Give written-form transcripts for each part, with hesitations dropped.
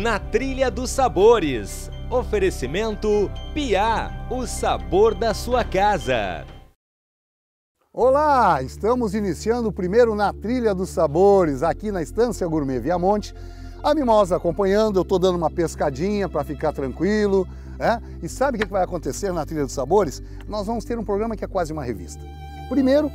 Na Trilha dos Sabores. Oferecimento Piá, o sabor da sua casa. Olá, estamos iniciando o primeiro Na Trilha dos Sabores, aqui na Estância Gourmet Viamonte. A Mimosa acompanhando, eu estou dando uma pescadinha para ficar tranquilo. E sabe o que vai acontecer na Trilha dos Sabores? Nós vamos ter um programa que é quase uma revista. Primeiro,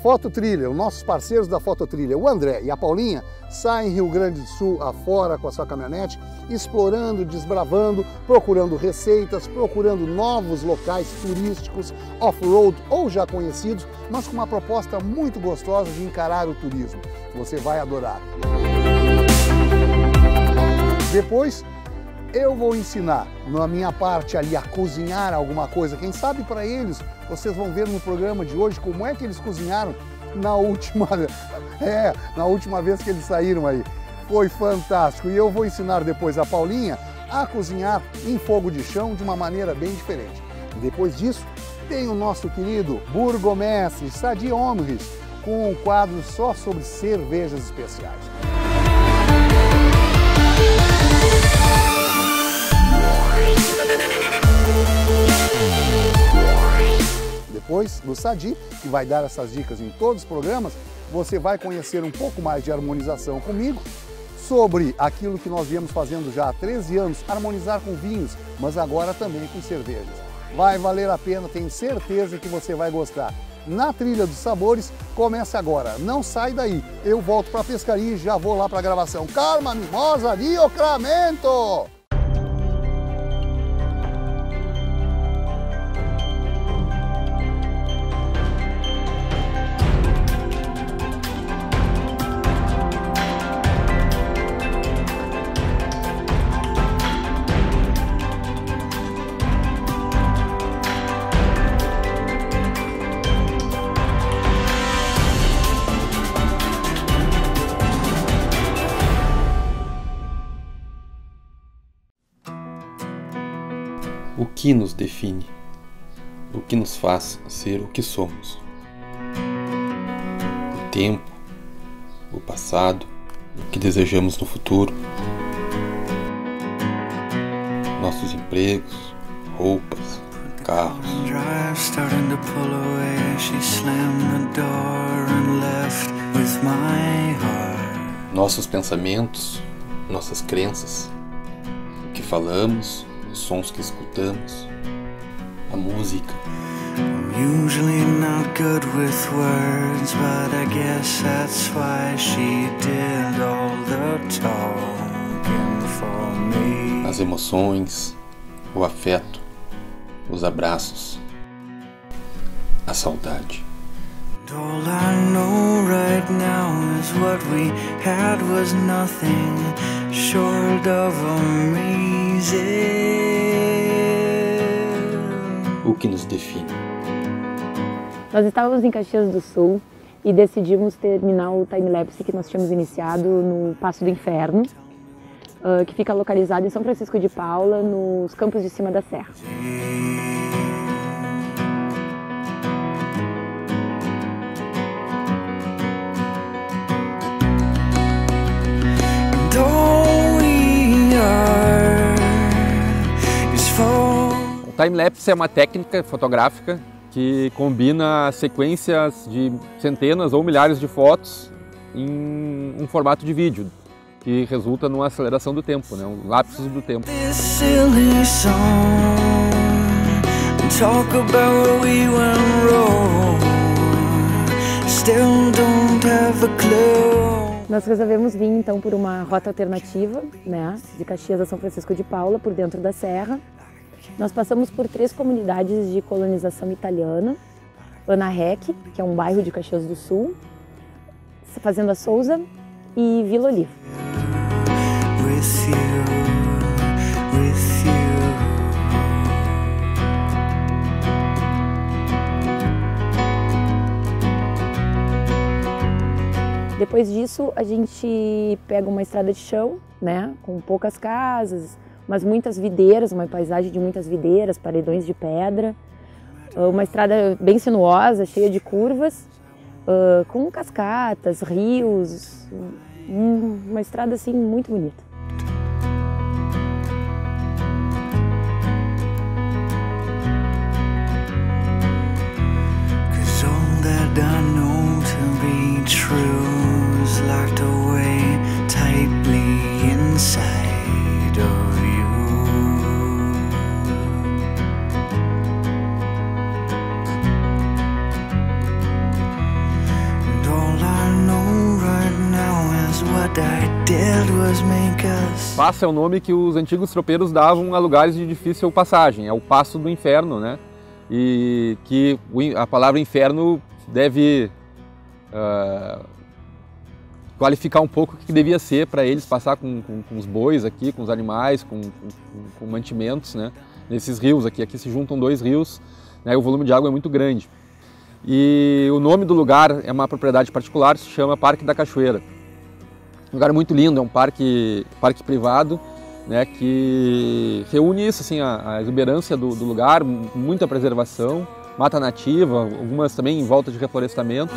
Fototrilha, os nossos parceiros da Fototrilha, o André e a Paulinha, saem Rio Grande do Sul afora com a sua caminhonete, explorando, desbravando, procurando receitas, procurando novos locais turísticos, off-road ou já conhecidos, mas com uma proposta muito gostosa de encarar o turismo. Você vai adorar. Depois, eu vou ensinar, na minha parte ali, a cozinhar alguma coisa. Quem sabe para eles, vocês vão ver no programa de hoje como é que eles cozinharam na última vez que eles saíram aí. Foi fantástico. E eu vou ensinar depois a Paulinha a cozinhar em fogo de chão de uma maneira bem diferente. Depois disso, tem o nosso querido burgomestre Sadi Omris, com um quadro só sobre cervejas especiais. Depois do Sadi, que vai dar essas dicas em todos os programas, você vai conhecer um pouco mais de harmonização comigo, sobre aquilo que nós viemos fazendo já há 13 anos, harmonizar com vinhos, mas agora também com cervejas. Vai valer a pena, tenho certeza que você vai gostar. Na Trilha dos Sabores, começa agora. Não sai daí, eu volto para a pescaria e já vou lá para a gravação. Calma, Mimosa, Diocramento! O que nos define? O que nos faz ser o que somos? O tempo, o passado, o que desejamos no futuro, nossos empregos, roupas, carros. Nossos pensamentos, nossas crenças, o que falamos, os sons que escutamos, a música. Usually not good with words, but I guess that's why she did all the talking for me. As emoções, o afeto, os abraços, a saudade. All I know right now is what we had was nothing short of amazing. O que nos define? Nós estávamos em Caxias do Sul e decidimos terminar o time-lapse que nós tínhamos iniciado no Passo do Inferno, que fica localizado em São Francisco de Paula, nos Campos de Cima da Serra. O time-lapse é uma técnica fotográfica que combina sequências de centenas ou milhares de fotos em um formato de vídeo, que resulta numa aceleração do tempo, né? Um lapso do tempo. Nós resolvemos vir então por uma rota alternativa, né, de Caxias a São Francisco de Paula, por dentro da serra. Nós passamos por 3 comunidades de colonização italiana: Ana Rec, que é um bairro de Caxias do Sul, Fazenda Souza e Vila Oliva. Depois disso, a gente pega uma estrada de chão, né, com poucas casas, mas muitas videiras, uma paisagem de muitas videiras, paredões de pedra, uma estrada bem sinuosa, cheia de curvas, com cascatas, rios, uma estrada assim muito bonita. Passo é o nome que os antigos tropeiros davam a lugares de difícil passagem, é o passo do inferno, né? E que a palavra inferno deve qualificar um pouco o que devia ser para eles passar com os bois aqui, com os animais, com mantimentos, né? Nesses rios aqui. Aqui se juntam dois rios, né? E o volume de água é muito grande. E o nome do lugar é uma propriedade particular, se chama Parque da Cachoeira. Um lugar muito lindo, é um parque privado, né, que reúne isso, assim, a exuberância do lugar, muita preservação, mata nativa, algumas também em volta de reflorestamento.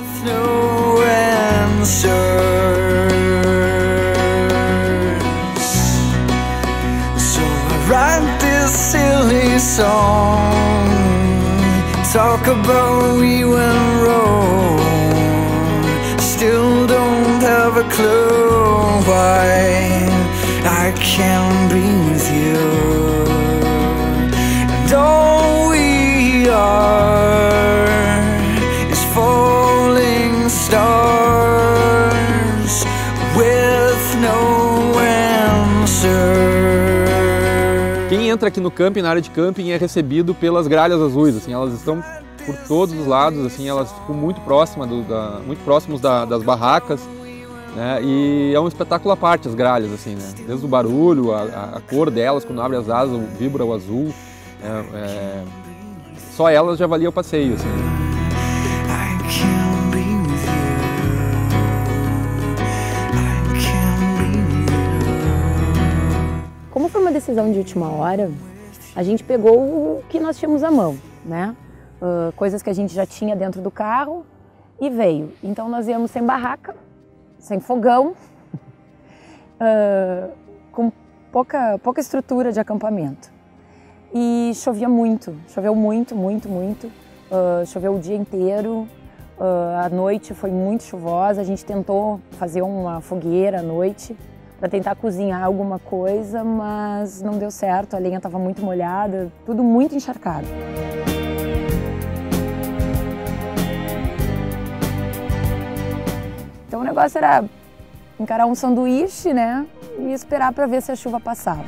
Talk about we went wrong. Still don't have a clue why I can't be with you. And all we are is falling stars with no answer. Quem entra aqui no camping, na área de camping, é recebido pelas gralhas azuis, assim, elas estão por todos os lados, assim, elas ficam muito próximas, muito próximos das barracas, né, e é um espetáculo à parte as gralhas, assim, né, desde o barulho, a cor delas, quando abre as asas, vibra o azul, só elas já valia o passeio, assim. Como foi uma decisão de última hora, a gente pegou o que nós tínhamos à mão, né? Coisas que a gente já tinha dentro do carro e veio. Então nós íamos sem barraca, sem fogão, com pouca estrutura de acampamento. E chovia muito, choveu muito. Choveu o dia inteiro, a noite foi muito chuvosa, a gente tentou fazer uma fogueira à noite, para tentar cozinhar alguma coisa, mas não deu certo, a lenha estava muito molhada, tudo muito encharcado. Então o negócio era encarar um sanduíche, né, e esperar para ver se a chuva passava.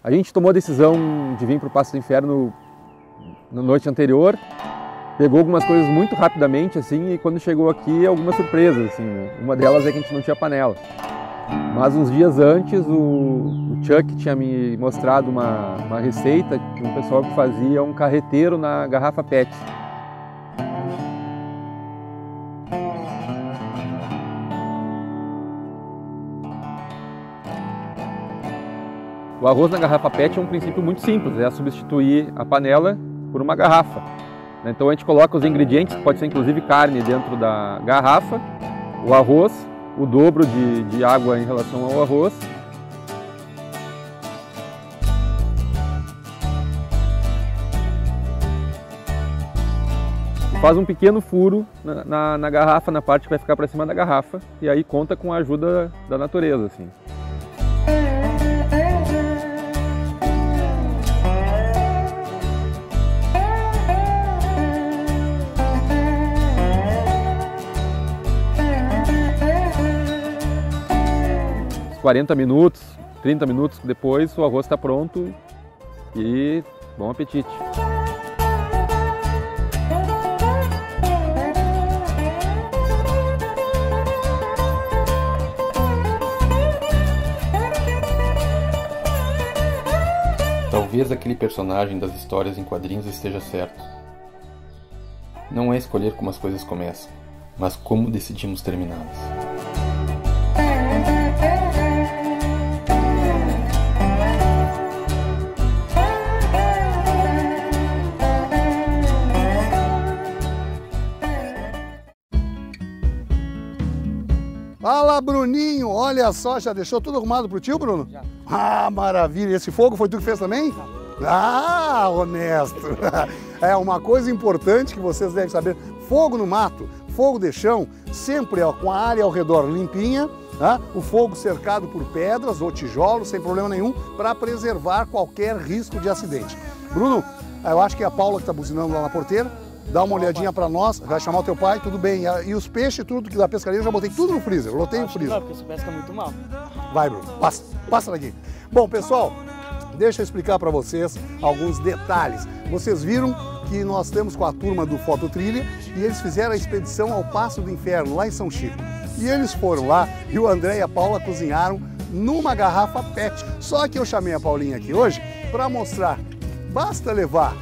A gente tomou a decisão de vir para o Passo do Inferno na noite anterior, pegou algumas coisas muito rapidamente, assim, e quando chegou aqui, algumas surpresas, assim, né? Uma delas é que a gente não tinha panela. Mas uns dias antes, o Chuck tinha me mostrado uma receita de um pessoal que fazia um carreteiro na garrafa PET. O arroz na garrafa PET é um princípio muito simples, é substituir a panela por uma garrafa. Então a gente coloca os ingredientes, pode ser inclusive carne, dentro da garrafa, o arroz, o dobro de água em relação ao arroz. Faz um pequeno furo na garrafa, na parte que vai ficar para cima da garrafa, e aí conta com a ajuda da natureza, assim. Uns 40 minutos, 30 minutos depois, o arroz está pronto e bom apetite! Talvez aquele personagem das histórias em quadrinhos esteja certo. Não é escolher como as coisas começam, mas como decidimos terminá-las. Fala, Bruninho! Olha só, já deixou tudo arrumado pro tio, Bruno? Já. Ah, maravilha! Esse fogo foi tu que fez também? Já. Ah, honesto! É uma coisa importante que vocês devem saber. Fogo no mato, fogo de chão, sempre com a área ao redor limpinha, tá? O fogo cercado por pedras ou tijolos, sem problema nenhum, para preservar qualquer risco de acidente. Bruno, eu acho que é a Paula que está buzinando lá na porteira. Dá uma olhadinha para nós, vai chamar o teu pai, tudo bem. E os peixes, tudo que da pescaria, eu já botei tudo no freezer, lotei o freezer. Não, porque você pesca muito mal. Vai, Bruno, passa daqui. Bom, pessoal, deixa eu explicar para vocês alguns detalhes. Vocês viram que nós temos com a turma do Fototrilha e eles fizeram a expedição ao Passo do Inferno, lá em São Chico. E eles foram lá e o André e a Paula cozinharam numa garrafa PET. Só que eu chamei a Paulinha aqui hoje para mostrar. Basta levar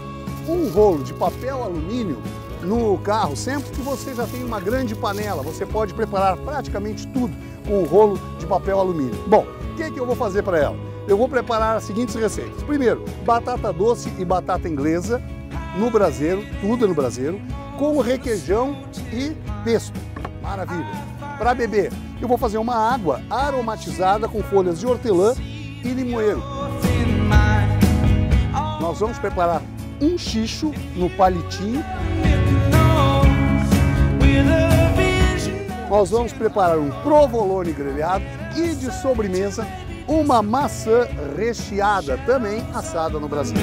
um rolo de papel alumínio no carro, sempre que você já tem uma grande panela. Você pode preparar praticamente tudo com um rolo de papel alumínio. Bom, o que eu vou fazer para ela? Eu vou preparar as seguintes receitas. Primeiro, batata doce e batata inglesa no braseiro, tudo no braseiro, com requeijão e pesto. Maravilha! Para beber, eu vou fazer uma água aromatizada com folhas de hortelã e limoeiro. Nós vamos preparar um xisto no palitinho. Nós vamos preparar um provolone grelhado e de sobremesa uma maçã recheada, também assada no Brasil.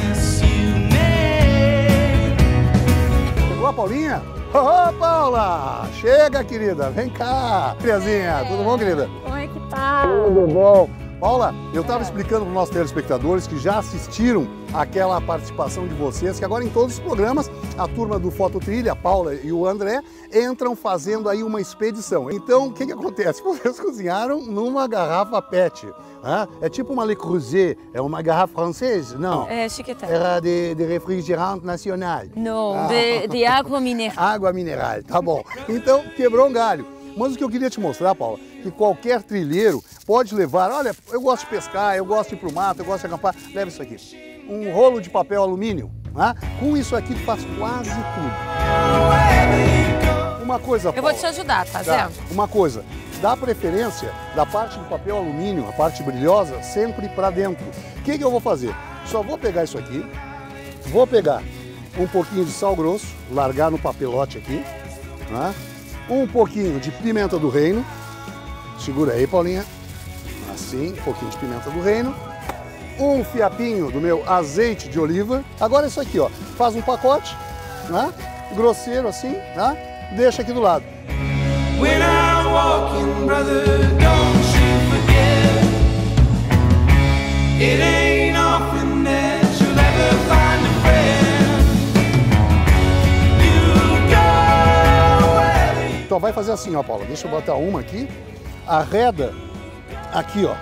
Chegou a Paulinha? Ô, Paula! Chega, querida, vem cá. Criazinha, tudo bom, querida? Como é que tá? Tudo bom. Paula, eu estava explicando para os nossos telespectadores que já assistiram aquela participação de vocês, que agora em todos os programas, a turma do Fototrilha, a Paula e o André, entram fazendo aí uma expedição. Então, o que acontece? Vocês cozinharam numa garrafa PET. É tipo uma Le Creuset, é uma garrafa francesa? Não. É chiquetão. Era de refrigerante nacional. Não, de água mineral. Água mineral, tá bom. Então, quebrou um galho. Mas o que eu queria te mostrar, Paula, que qualquer trilheiro pode levar, olha, eu gosto de pescar, eu gosto de ir pro mato, eu gosto de acampar, leva isso aqui. Um rolo de papel alumínio, com isso aqui tu faz quase tudo. Uma coisa, Paula, Eu vou te ajudar, tá, Zé? Uma coisa, dá preferência da parte do papel alumínio, a parte brilhosa, sempre para dentro. O que eu vou fazer? Só vou pegar isso aqui, vou pegar um pouquinho de sal grosso, largar no papelote aqui, um pouquinho de pimenta do reino, segura aí, Paulinha, assim, um pouquinho de pimenta do reino, um fiapinho do meu azeite de oliva. Agora isso aqui, ó, faz um pacote, grosseiro assim, deixa aqui do lado. When I'm walking, brother, don't you forget, it ain't often that you'll ever find a friend. You go where. Então vai fazer assim, ó, Paula, deixa eu botar uma aqui, arreda aqui, ó,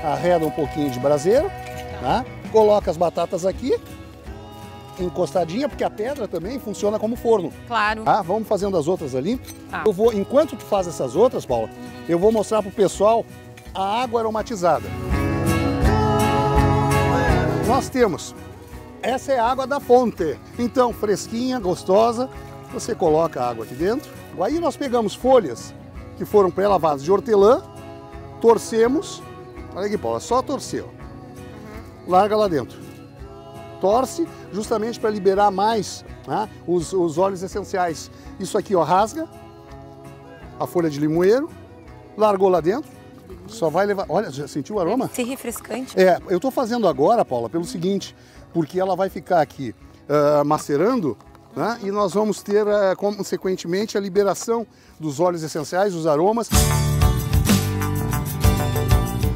arreda um pouquinho de braseiro, coloca as batatas aqui, encostadinha, porque a pedra também funciona como forno. Claro. Vamos fazendo as outras ali. Eu vou, enquanto tu faz essas outras, Paula, eu vou mostrar pro pessoal a água aromatizada. Nós temos, essa é a água da fonte, então fresquinha, gostosa, você coloca a água aqui dentro. Aí nós pegamos folhas que foram pré-lavadas de hortelã, torcemos, olha aqui, Paula, só torcer, ó. Larga lá dentro. Torce justamente para liberar mais os óleos essenciais. Isso aqui, ó, rasga a folha de limoeiro, largou lá dentro, só vai levar... Olha, já sentiu o aroma? Ser refrescante. Eu tô fazendo agora, Paula, pelo seguinte, porque ela vai ficar aqui macerando, e nós vamos ter, consequentemente, a liberação dos óleos essenciais, dos aromas.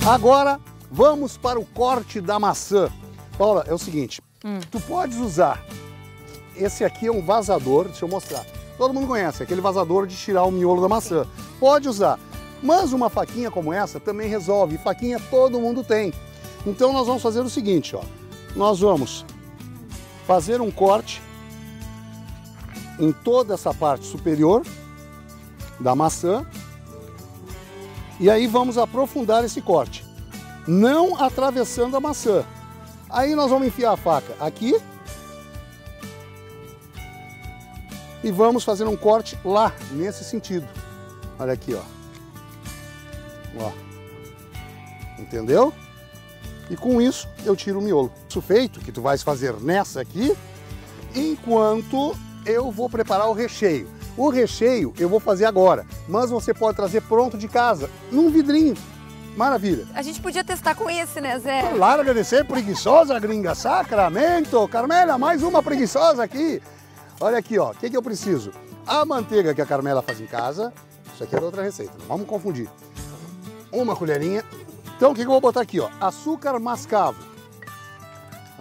Agora, vamos para o corte da maçã. Paula, é o seguinte, tu podes usar, esse aqui é um vazador, deixa eu mostrar. Todo mundo conhece, aquele vazador de tirar o miolo da maçã. Pode usar, mas uma faquinha como essa também resolve, faquinha todo mundo tem. Então nós vamos fazer o seguinte, ó, nós vamos fazer um corte em toda essa parte superior da maçã e aí vamos aprofundar esse corte, não atravessando a maçã. Aí nós vamos enfiar a faca aqui e vamos fazer um corte lá, nesse sentido. Olha aqui, ó. Entendeu? E com isso eu tiro o miolo. Isso feito, que tu vais fazer nessa aqui, enquanto eu vou preparar o recheio. O recheio eu vou fazer agora, mas você pode trazer pronto de casa, num vidrinho. Maravilha. A gente podia testar com esse, né, Zé? Larga de ser preguiçosa, gringa. Sacramento. Carmela, mais uma preguiçosa aqui. Olha aqui, ó. O que eu preciso? A manteiga que a Carmela faz em casa. Isso aqui é outra receita, não vamos confundir. Uma colherinha. Então, o que eu vou botar aqui, ó? Açúcar mascavo.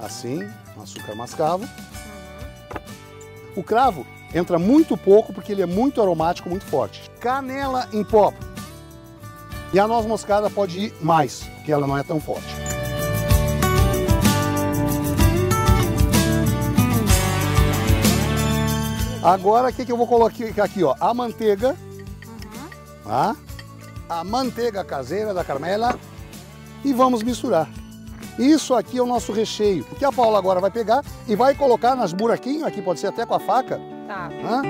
Assim, açúcar mascavo. O cravo entra muito pouco porque ele é muito aromático, muito forte. Canela em pó. E a noz moscada pode ir mais, porque ela não é tão forte. Agora, o que eu vou colocar aqui, ó? A manteiga. Tá? A manteiga caseira da Carmela. E vamos misturar. Isso aqui é o nosso recheio. O que a Paula agora vai pegar e vai colocar nas buraquinhos, aqui pode ser até com a faca. Tá. Tá?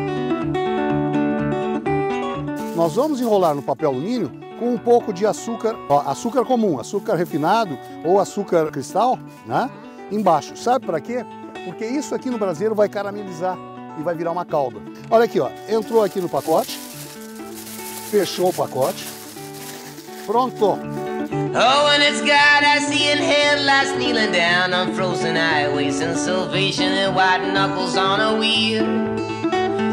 Nós vamos enrolar no papel alumínio com um pouco de açúcar, ó, açúcar comum, açúcar refinado ou açúcar cristal, né? Embaixo. Sabe para quê? Porque isso aqui no braseiro vai caramelizar e vai virar uma calda. Olha aqui, ó, entrou aqui no pacote, fechou o pacote, pronto. Oh, when it's God I see in headlights kneeling down on frozen highways and salvation and white knuckles on a wheel.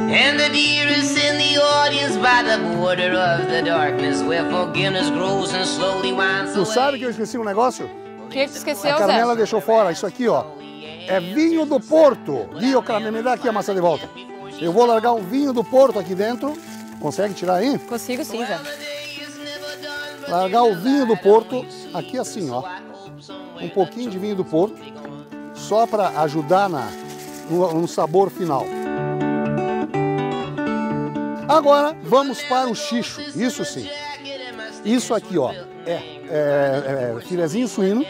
And the deer is in the audience by the border of the darkness where forgiveness grows and slowly winds Tu away. sabe que eu esqueci um negócio? O que tu esqueceu, A Zé? Carmela deixou fora, isso aqui, ó, é vinho do Porto. Vinho, Carmela, me dá aqui a maçã de volta. Eu vou largar um vinho do Porto aqui dentro. Consegue tirar aí? Consigo sim, Zé. Largar o vinho do Porto aqui assim, ó. Um pouquinho de vinho do Porto, só para ajudar no sabor final. Agora vamos para o xisto, isso sim. Isso aqui, ó, é filezinho suíno,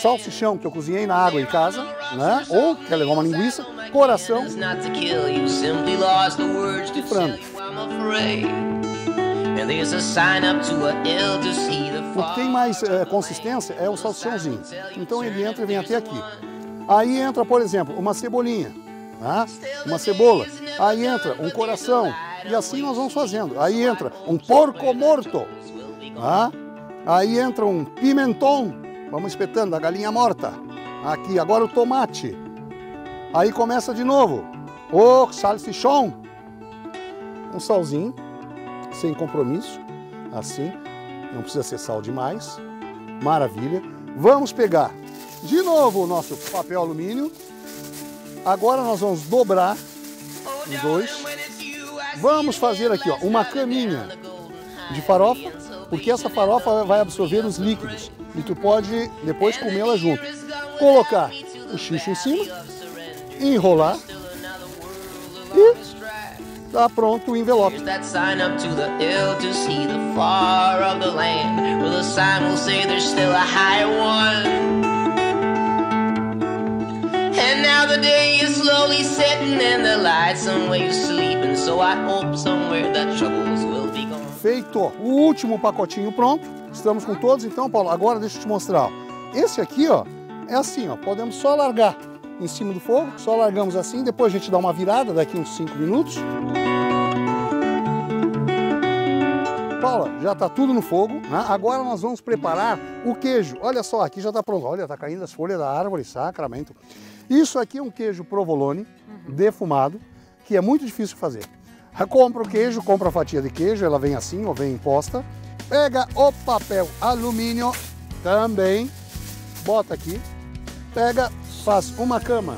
salsichão que eu cozinhei na água em casa, né? Ou quer levar uma linguiça, coração e frango. O que tem mais consistência é o salsichãozinho. Então ele entra e vem até aqui. Aí entra, por exemplo, uma cebolinha, né? Uma cebola. Aí entra um coração. E assim nós vamos fazendo. Aí entra um porco morto. Né? Aí entra um pimentão. Vamos espetando a galinha morta. Aqui, agora o tomate. Aí começa de novo. O salsichão. Um salzinho. Sem compromisso, assim, não precisa ser sal demais, maravilha. Vamos pegar de novo o nosso papel alumínio, agora nós vamos dobrar em dois, vamos fazer aqui, ó, uma caminha de farofa, porque essa farofa vai absorver os líquidos e tu pode depois comê-la junto. Colocar o xisto em cima, enrolar e tá pronto o envelope. Feito o último pacotinho pronto. Estamos com todos, então, Paulo, agora deixa eu te mostrar. Ó. Esse aqui, ó, é assim, ó, podemos só largar em cima do fogo, só largamos assim, depois a gente dá uma virada daqui uns 5 minutos. Paula, já está tudo no fogo, né? Agora nós vamos preparar o queijo. Olha só, aqui já está pronto. Olha, está caindo as folhas da árvore, sacramento. Isso aqui é um queijo provolone, defumado, que é muito difícil de fazer. Compra o queijo, compra a fatia de queijo, ela vem assim ou vem imposta. Pega o papel alumínio também, bota aqui, pega, faz uma cama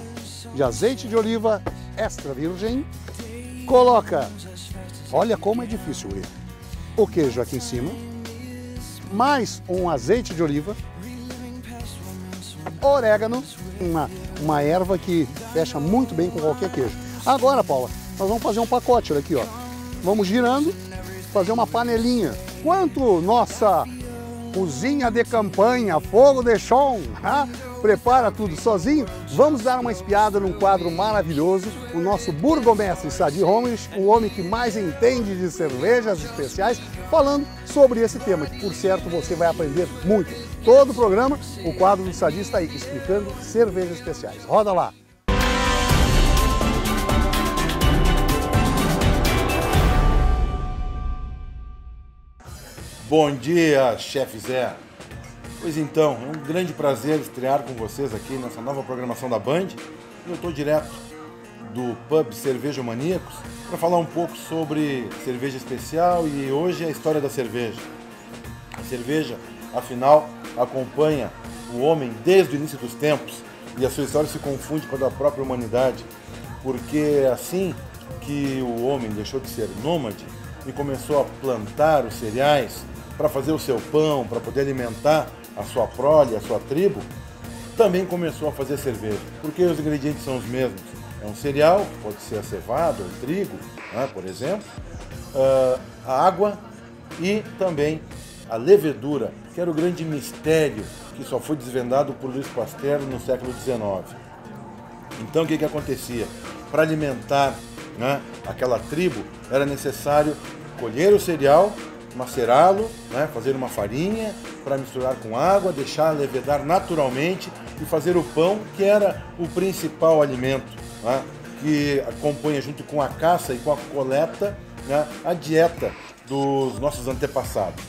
de azeite de oliva extra virgem, coloca, olha como é difícil o queijo aqui em cima, mais um azeite de oliva, orégano, uma erva que fecha muito bem com qualquer queijo. Agora, Paula, nós vamos fazer um pacote, olha aqui, ó. Vamos girando, fazer uma panelinha. Quanto nossa cozinha de campanha, fogo de chão, prepara tudo sozinho? Vamos dar uma espiada num quadro maravilhoso, o nosso burgomestre Sadi Romrich, o homem que mais entende de cervejas especiais, falando sobre esse tema, que por certo você vai aprender muito. Todo o programa, o quadro do Sadi está aí, explicando cervejas especiais. Roda lá! Bom dia, chefe Zé. Pois então, é um grande prazer estrear com vocês aqui nessa nova programação da Band. Eu estou direto do pub Cerveja Maníacos para falar um pouco sobre cerveja especial e hoje a história da cerveja. A cerveja, afinal, acompanha o homem desde o início dos tempos e a sua história se confunde com a da própria humanidade, porque assim que o homem deixou de ser nômade e começou a plantar os cereais para fazer o seu pão, para poder alimentar a sua prole, a sua tribo, também começou a fazer cerveja, porque os ingredientes são os mesmos. É um cereal, que pode ser a cevada ou o trigo, né, por exemplo, a água e também a levedura, que era o grande mistério que só foi desvendado por Louis Pasteur no século XIX. Então o que acontecia? Para alimentar, né, aquela tribo, era necessário colher o cereal, macerá-lo, né, fazer uma farinha para misturar com água, deixar levedar naturalmente e fazer o pão, que era o principal alimento, né, que acompanha junto com a caça e com a coleta, né, a dieta dos nossos antepassados.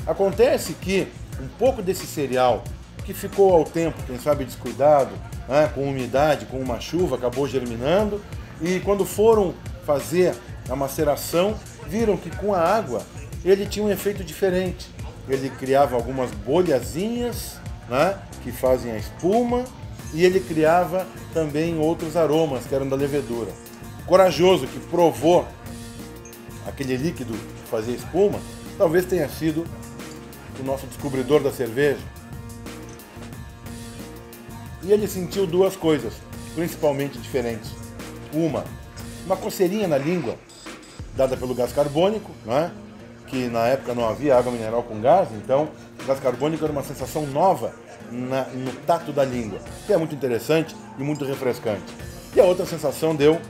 Acontece que um pouco desse cereal que ficou ao tempo, quem sabe descuidado, né, com umidade, com uma chuva, acabou germinando, e quando foram fazer a maceração, viram que com a água ele tinha um efeito diferente. Ele criava algumas bolhazinhas, né, que fazem a espuma, e ele criava também outros aromas que eram da levedura. Corajoso que provou aquele líquido que fazia espuma, talvez tenha sido o nosso descobridor da cerveja. E ele sentiu duas coisas, principalmente diferentes. Uma coceirinha na língua, dada pelo gás carbônico, né? Que na época não havia água mineral com gás, então o gás carbônico era uma sensação nova no tato da língua, que é muito interessante e muito refrescante. E a outra sensação deu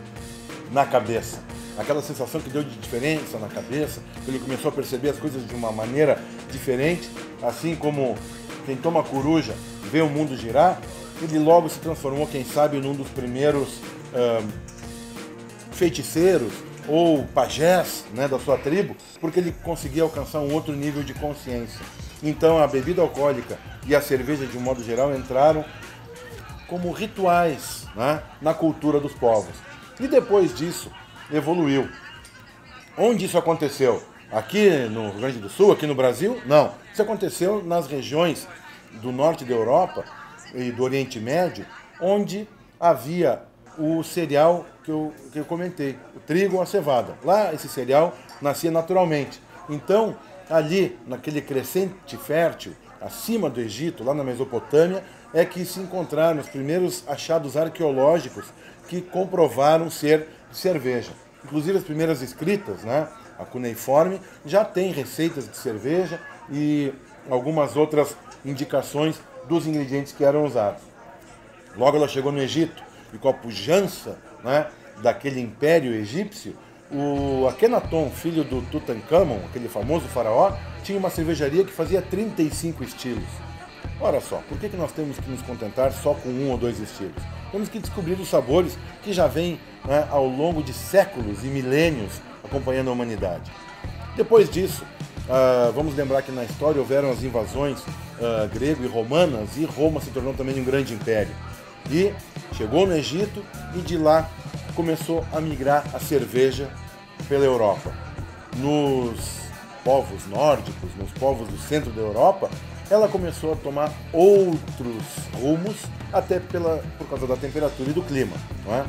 na cabeça, aquela sensação que deu de diferença na cabeça, que ele começou a perceber as coisas de uma maneira diferente, assim como quem toma coruja vê o mundo girar, ele logo se transformou, quem sabe, num dos primeiros feiticeiros ou pajés, né, da sua tribo, porque ele conseguia alcançar um outro nível de consciência. Então a bebida alcoólica e a cerveja, de um modo geral, entraram como rituais, né, na cultura dos povos. E depois disso, evoluiu. Onde isso aconteceu? Aqui no Rio Grande do Sul, aqui no Brasil? Não. Isso aconteceu nas regiões do norte da Europa e do Oriente Médio, onde havia o cereal que eu comentei, o trigo ou a cevada. Lá esse cereal nascia naturalmente. Então, ali, naquele crescente fértil, acima do Egito, lá na Mesopotâmia, é que se encontraram os primeiros achados arqueológicos que comprovaram ser cerveja. Inclusive as primeiras escritas, né, a cuneiforme, já tem receitas de cerveja e algumas outras indicações dos ingredientes que eram usados. Logo ela chegou no Egito, e com a pujança, né, daquele império egípcio, o Akenaton, filho do Tutankhamon, aquele famoso faraó, tinha uma cervejaria que fazia 35 estilos. Ora só, por que nós temos que nos contentar só com um ou dois estilos? Temos que descobrir os sabores que já vêm, né, ao longo de séculos e milênios acompanhando a humanidade. Depois disso, vamos lembrar que na história houveram as invasões grego e romanas, e Roma se tornou também um grande império. E chegou no Egito e de lá começou a migrar a cerveja pela Europa. Nos povos nórdicos, nos povos do centro da Europa, ela começou a tomar outros rumos, até por causa da temperatura e do clima, não é?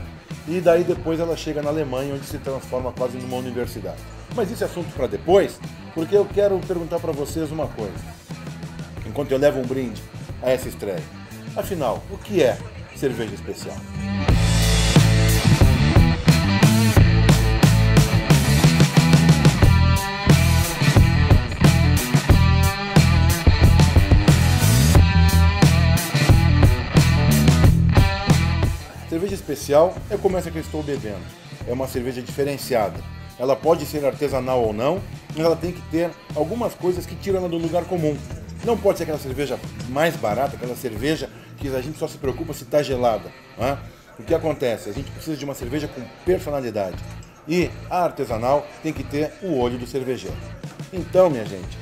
E daí depois ela chega na Alemanha, onde se transforma quase numa universidade. Mas esse é assunto para depois, porque eu quero perguntar para vocês uma coisa, enquanto eu levo um brinde a essa estreia. Afinal, o que é cerveja especial? especial é como essa que eu estou bebendo. É uma cerveja diferenciada. Ela pode ser artesanal ou não, mas ela tem que ter algumas coisas que tiram ela do lugar comum. Não pode ser aquela cerveja mais barata, aquela cerveja que a gente só se preocupa se está gelada. Né? O que acontece? A gente precisa de uma cerveja com personalidade. E a artesanal tem que ter o olho do cervejeiro. Então, minha gente,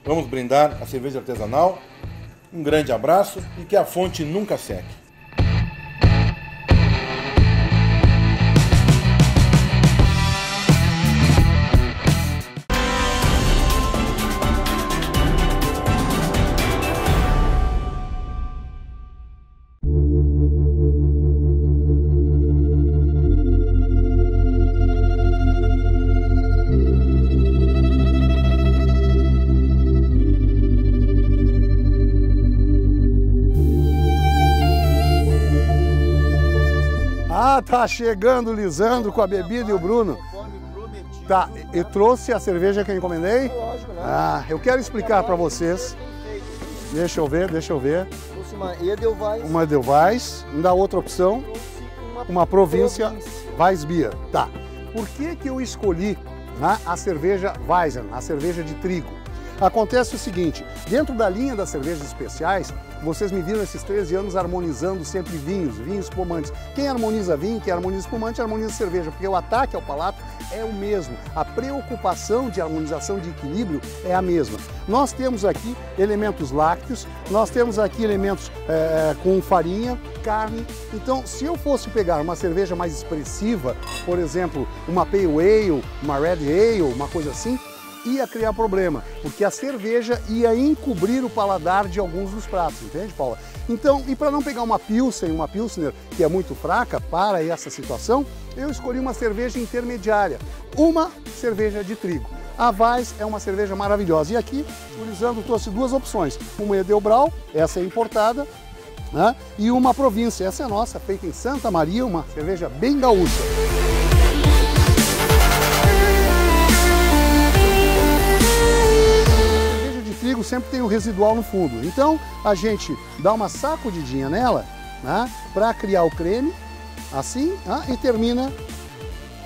vamos brindar a cerveja artesanal. Um grande abraço e que a fonte nunca seque. Tá chegando o Lisandro com a bebida e o Bruno. Tá, eu trouxe a cerveja que eu encomendei? Ah, eu quero explicar para vocês. Deixa eu ver. Uma Edelweiss. Uma Edelweiss, ainda outra opção, uma Província Weissbier. Tá, por que eu escolhi, né, a cerveja Weizen, a cerveja de trigo? Acontece o seguinte, dentro da linha das cervejas especiais, vocês me viram esses 13 anos harmonizando sempre vinhos espumantes. Quem harmoniza vinho, quem harmoniza espumante, harmoniza cerveja, porque o ataque ao palato é o mesmo. A preocupação de harmonização de equilíbrio é a mesma. Nós temos aqui elementos lácteos, nós temos aqui elementos com farinha, carne. Então, se eu fosse pegar uma cerveja mais expressiva, por exemplo, uma Pale Ale, uma Red Ale, uma coisa assim, ia criar problema, porque a cerveja ia encobrir o paladar de alguns dos pratos, entende, Paula? Então, e para não pegar uma Pilsner, que é muito fraca para essa situação, eu escolhi uma cerveja intermediária, uma cerveja de trigo. A Weiss é uma cerveja maravilhosa. E aqui, o Lisandro trouxe duas opções, uma Edelbrau, essa é importada, né? E uma Província, essa é nossa, feita em Santa Maria, uma cerveja bem gaúcha. Trigo sempre tem o residual no fundo, então a gente dá uma sacudidinha nela, né, para criar o creme, assim, né, e termina.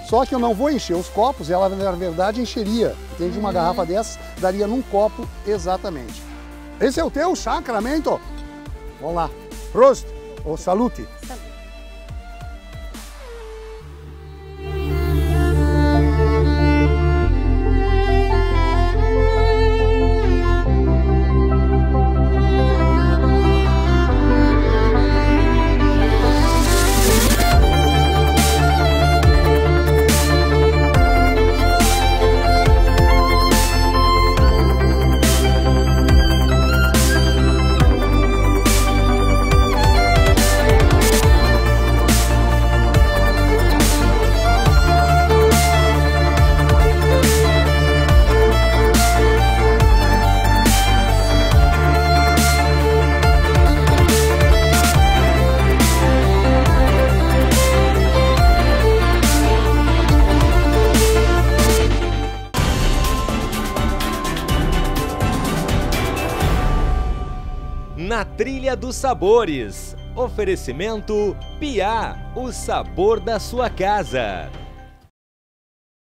Só que eu não vou encher os copos, ela na verdade encheria, entende? Uma garrafa dessas daria num copo exatamente. Esse é o teu Sacramento? Vamos lá, Prost, ou salute. Na Trilha dos Sabores. Oferecimento Piá, o sabor da sua casa.